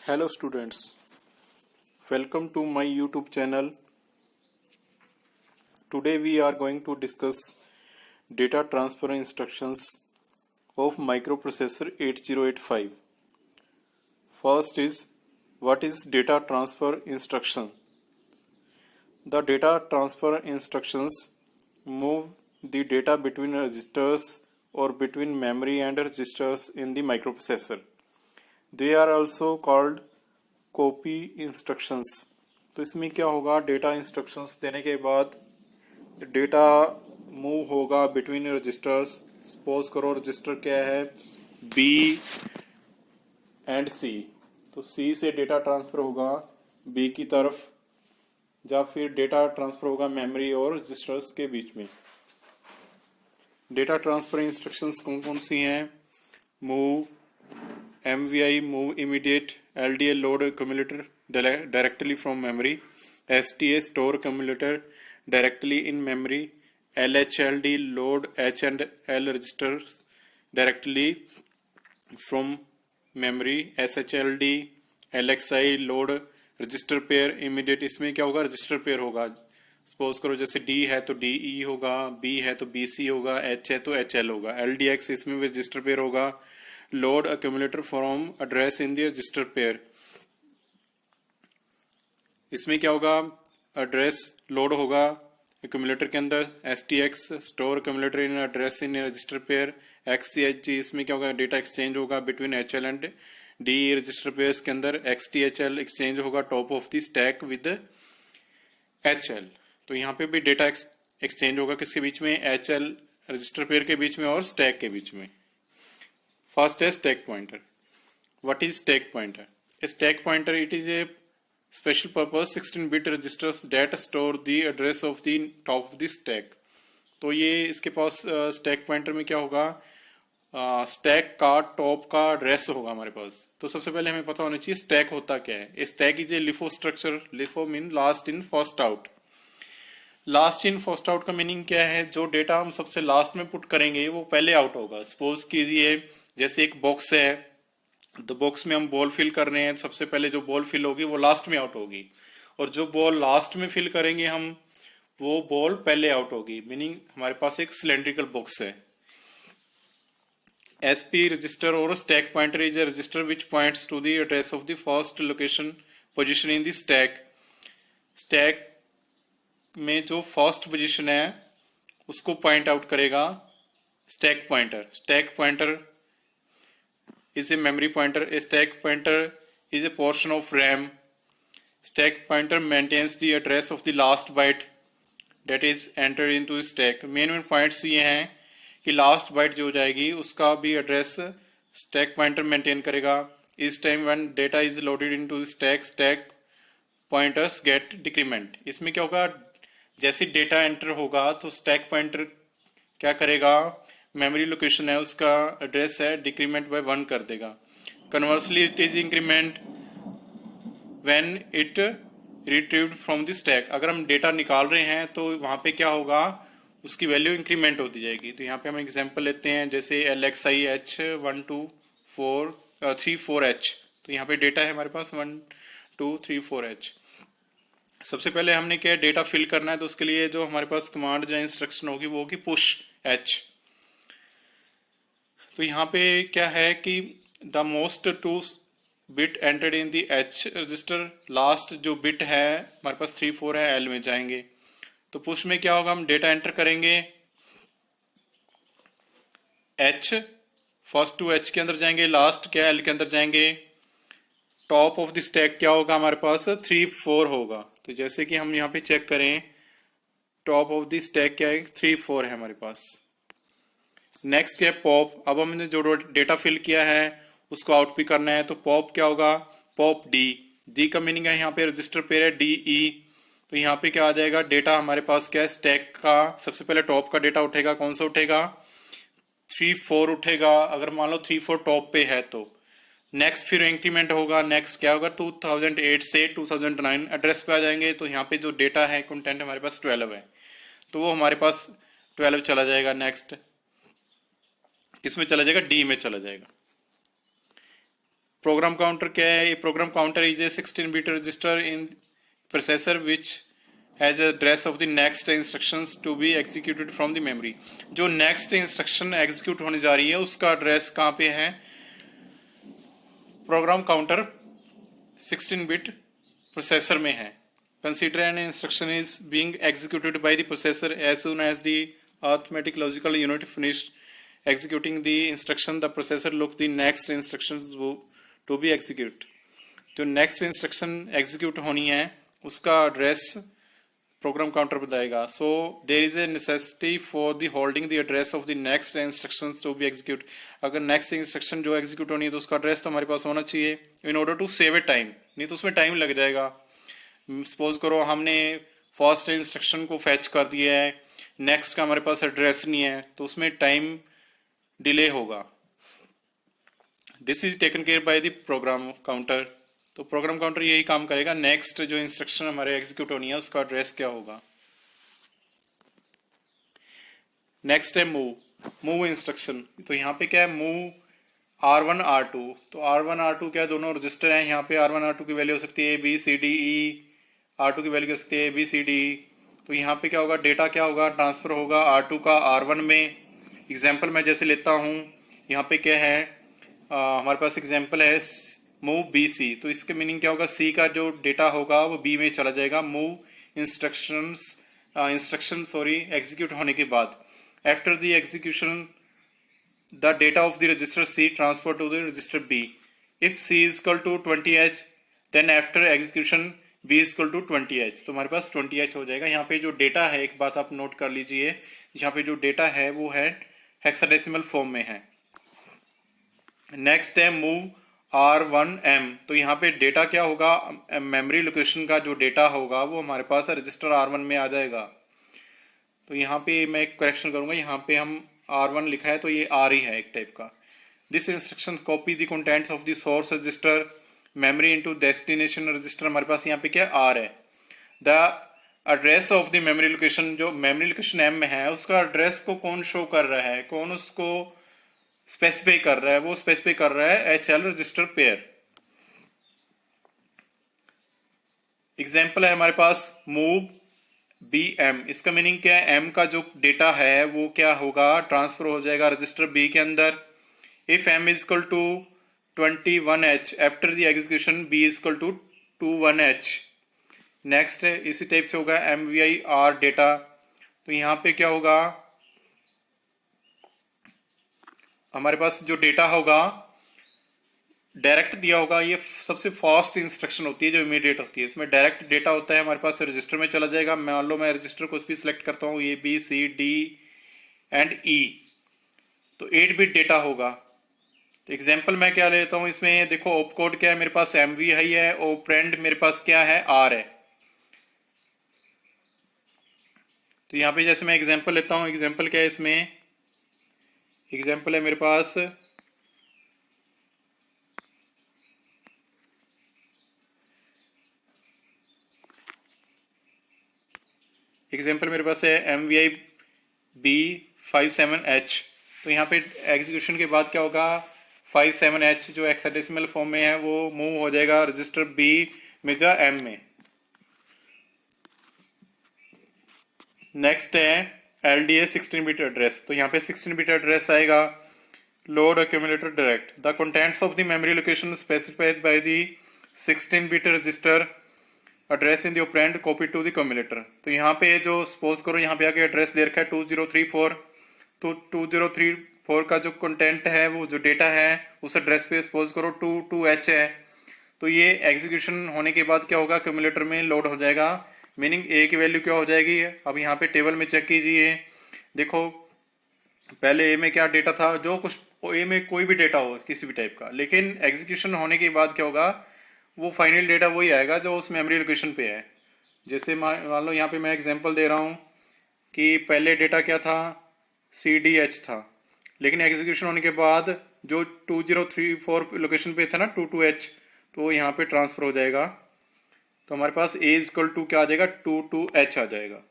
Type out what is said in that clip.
Hello students, welcome to my YouTube channel. Today we are going to discuss data transfer instructions of microprocessor 8085. First is, what is data transfer instruction? The data transfer instructions move the data between registers or between memory and registers in the microprocessor. They are also called copy instructions. तो इसमें क्या होगा, data instructions देने के बाद data move होगा between registers. Suppose करो register क्या है, बी एंड सी, तो सी से डेटा ट्रांसफर होगा बी की तरफ, या फिर डेटा ट्रांसफर होगा मेमोरी और रजिस्टर्स के बीच में। डेटा ट्रांसफर इंस्ट्रक्शंस कौन कौन सी हैं? Move, MVI move immediate, LDA load accumulator directly from memory, STA store accumulator directly in memory, LHLD load H and L registers directly from memory, SHLD LXI load register pair immediate। इसमें क्या होगा, register pair होगा। Suppose करो जैसे D है तो DE होगा, B है तो BC होगा, H है तो HL होगा। LDX इसमें भी रजिस्टर पेयर होगा। Load accumulator from address in the register pair, इसमें क्या होगा, एड्रेस लोड होगा accumulator के अंदर। STX store accumulator in address in register pair। XCHG इसमें क्या होगा, डेटा एक्सचेंज होगा between HL and DE register pairs के अंदर। XTHL एक्सचेंज होगा top of the stack with HL। तो यहाँ पे भी डेटा एक्सचेंज होगा किसके बीच में, HL रजिस्टर पेयर के बीच में और स्टैक के बीच में। First is stack pointer. What is stack pointer? A stack pointer, it is a special purpose 16-bit registers that store the address of the top of the stack. तो ये इसके पास stack pointer में क्या होगा, stack का top का address होगा हमारे पास। तो सबसे पहले हमें पता होना चाहिए stack होता क्या है। A stack is a LIFO structure. LIFO mean last in first out. Last in first out का मीनिंग क्या है, जो डेटा हम सबसे लास्ट में पुट करेंगे वो पहले आउट होगा। सपोज कीजिए जैसे एक बॉक्स है, तो बॉक्स में हम बॉल फिल कर रहे हैं, सबसे पहले जो बॉल फिल होगी वो लास्ट में आउट होगी, और जो बॉल लास्ट में फिल करेंगे हम वो बॉल पहले आउट होगी। मीनिंग हमारे पास एक सिलेंड्रिकल बॉक्स है। SP रजिस्टर और stack pointer is a register which points to the address of the first location position in the stack. Stack में जो फर्स्ट पोजीशन है उसको पॉइंट आउट करेगा stack pointer. Stack pointer is a memory pointer. A stack pointer is a portion of RAM. Stack pointer maintains the address of the last byte that is entered into the stack. Main points ये हैं कि last bite जो हो जाएगी उसका भी address stack pointer maintain करेगा। इस time when data is loaded into the stack, stack pointers get decrement. इसमें क्या होगा, जैसे डेटा एंटर होगा तो स्टैक पॉइंटर क्या करेगा, मेमोरी लोकेशन है उसका एड्रेस है डिक्रीमेंट बाय 1 कर देगा। Conversely it is increment when it retrieved from the stack. अगर हम डेटा निकाल रहे हैं तो वहां पे क्या होगा, उसकी वैल्यू इंक्रीमेंट होती जाएगी। तो यहाँ पे हम एग्जांपल लेते हैं, जैसे LXI H 1 2 4 3 4 H। तो यहाँ पे डेटा है हमारे पास 1 2 3 4 H। सबसे पहले हमने क्या डेटा फिल करना है, तो उसके लिए जो हमारे पास कमांड या इंस्ट्रक्शन होगी वो होगी पुश H। तो यहाँ पे क्या है कि the most 2 bit entered in the H register, last जो बिट है हमारे पास 3 4 है, L में जाएंगे। तो पुश में क्या होगा, हम डेटा एंटर करेंगे H, फर्स्ट 2 H के अंदर जाएंगे, लास्ट क्या L के अंदर जाएंगे। टॉप ऑफ द स्टैक क्या होगा हमारे पास 3 4 होगा। तो जैसे कि हम यहाँ पे चेक करें, टॉप ऑफ द स्टैक क्या है 3 4 है हमारे पास। नेक्स्ट क्या है पॉप। अब हमने जो डेटा फिल किया है उसको आउट भी करना है, तो पॉप क्या होगा, पॉप डी का मीनिंग है यहाँ पे रजिस्टर पेयर है DE। तो यहाँ पे क्या आ जाएगा, डेटा हमारे पास क्या है स्टैक का, सबसे पहले टॉप का डेटा उठेगा, कौन सा उठेगा 3 4 उठेगा। अगर मान लो 3 4 टॉप पे है तो नेक्स्ट फिर इंक्रीमेंट होगा। नेक्स्ट क्या होगा 2008 से 2009 एड्रेस पे आ जाएंगे। तो यहाँ पे जो डेटा है कंटेंट हमारे पास 12 है, तो वो हमारे पास 12 चला जाएगा। नेक्स्ट किस में चला जाएगा, D में चला जाएगा। प्रोग्राम काउंटर क्या है? ये program counter is a 16-bit register in processor which has address of the next instructions to be executed from the memory. जो नेक्स्ट इंस्ट्रक्शन एग्जीक्यूट होने जा रही है उसका एड्रेस कहाँ पे है? प्रोग्राम काउंटर 16-bit प्रोसेसर में है। Consider an instruction is being executed by the processor. As soon as the arithmetic logical unit finished executing the instruction, the processor looks the next instructions to be executed. जो next instruction execute होनी है उसका address program counter बताएगा. So there is a necessity for the holding the address of the next instructions to be executed. अगर next instruction जो execute होनी है तो उसका address तो हमारे पास होना चाहिए in order to save a time. नहीं तो उसमें time लग जाएगा. सपोज करो हमने फर्स्ट इंस्ट्रक्शन को फैच कर दिया है, नेक्स्ट का हमारे पास एड्रेस नहीं है तो उसमें टाइम डिले होगा। This is taken care by the program counter. तो प्रोग्राम काउंटर यही काम करेगा, नेक्स्ट जो इंस्ट्रक्शन हमारे एग्जीक्यूट होनी है उसका एड्रेस क्या होगा। नेक्स्ट है मूव इंस्ट्रक्शन। तो यहाँ पे क्या है? Move R1 R2। तो R1 R2 क्या दोनों रजिस्टर हैं, यहाँ पे R1 R2 की वैल्यू हो सकती है B C D E, R2 की वैल्यू हो सकती है B C D। तो यहाँ पे क्या होगा? डेटा क्या होगा? ट्रांसफर होगा R2 का R1 में। एग्जाम्पल मैं जैसे लेता हूँ, यहाँ पे क्या है हमारे पास एग्जाम्पल है मूव BC। तो इसके मीनिंग क्या होगा? C का जो डेटा होगा वो B में चला जाएगा मूव इंस्ट्रक्शन एग्जीक्यूट होने के बाद। After the execution the data of the register C transferred to the register B. If C is equal to 20H, then after execution B is equal to 20H. तो हमारे पास 20H हो जाएगा। यहाँ पे जो डेटा है, एक बात आप नोट कर लीजिए, यहाँ पे जो डेटा है वो है हेक्साडेसिमल फॉर्म में है। नेक्स्ट है मूव R1M। तो यहाँ पे डेटा क्या होगा? मेमोरी लोकेशन का जो डेटा होगा वो हमारे पास रजिस्टर R1 में आ जाएगा। तो यहाँ पे मैं एक करेक्शन करूंगा, यहाँ पे हम R1 लिखा है तो ये R ही है एक टाइप का। This instruction copy the contents of the source register memory into destination register. हमारे पास यहाँ पे क्या R है। The address of the memory location, जो मेमोरी लोकेशन M में है उसका एड्रेस को कौन शो कर रहा है, कौन उसको स्पेसिफाई कर रहा है? वो स्पेसिफाई कर रहा है HL रजिस्टर पेयर। एग्जाम्पल है हमारे पास मूव BM। इसका मीनिंग क्या है? M का जो डेटा है वो क्या होगा? ट्रांसफर हो जाएगा रजिस्टर B के अंदर। If M is equal to 21H, after the execution B is equal to 21H। Next है इसी टाइप से होगा MVI R डेटा। तो यहाँ पे क्या होगा? हमारे पास जो डेटा होगा डायरेक्ट दिया होगा, ये सबसे फास्ट इंस्ट्रक्शन होती है जो इमीडिएट होती है। इसमें डायरेक्ट डेटा होता है हमारे पास रजिस्टर में चला जाएगा। मान लो मैं रजिस्टर को भी सिलेक्ट करता हूँ, ये B C D and E, तो 8-bit डेटा होगा। तो एग्जांपल मैं क्या लेता हूँ इसमें, देखो ऑप कोड क्या है मेरे पास MVI है, ऑपरेंड मेरे पास क्या है R है। तो यहाँ पे जैसे मैं एग्जांपल लेता हूँ, एग्जांपल क्या है इसमें? एग्जांपल है मेरे पास है MVI B57H। तो यहाँ पे एग्जीक्यूशन के बाद क्या होगा? 57H जो हेक्साडेसिमल फॉर्म में है वो मूव हो जाएगा रजिस्टर B में जा M में। नेक्स्ट है LDA 16-bit एड्रेस। तो यहाँ पे 16-bit एड्रेस आएगा load accumulator direct. The contents of the memory location specified by the 16-bit register address in the operand copy to the accumulator. तो यहाँ पे जो सपोज करो यहाँ पे आके एड्रेस दे रखा है 2034। तो 2034 का जो कंटेंट है वो जो डेटा है उस एड्रेस पे सपोज करो 22H है। तो ये एग्जीक्यूशन होने के बाद क्या होगा? कम्युलेटर में लोड हो जाएगा। मीनिंग A की वैल्यू क्या हो जाएगी? अब यहाँ पे टेबल में चेक कीजिए, देखो पहले A में क्या डेटा था, जो कुछ A में कोई भी डेटा हो किसी भी टाइप का, लेकिन एग्जीक्यूशन होने के बाद क्या होगा? वो फाइनल डेटा वही आएगा जो उस मेमोरी लोकेशन पे है। जैसे मान लो यहाँ पे मैं एग्जांपल दे रहा हूँ कि पहले डेटा क्या था? CDH था, लेकिन एग्जीक्यूशन होने के बाद जो 2034 लोकेशन पे था ना 22H, तो वो यहाँ पे ट्रांसफर हो जाएगा। तो हमारे पास A इक्वल टू क्या आ जाएगा? 22H आ जाएगा।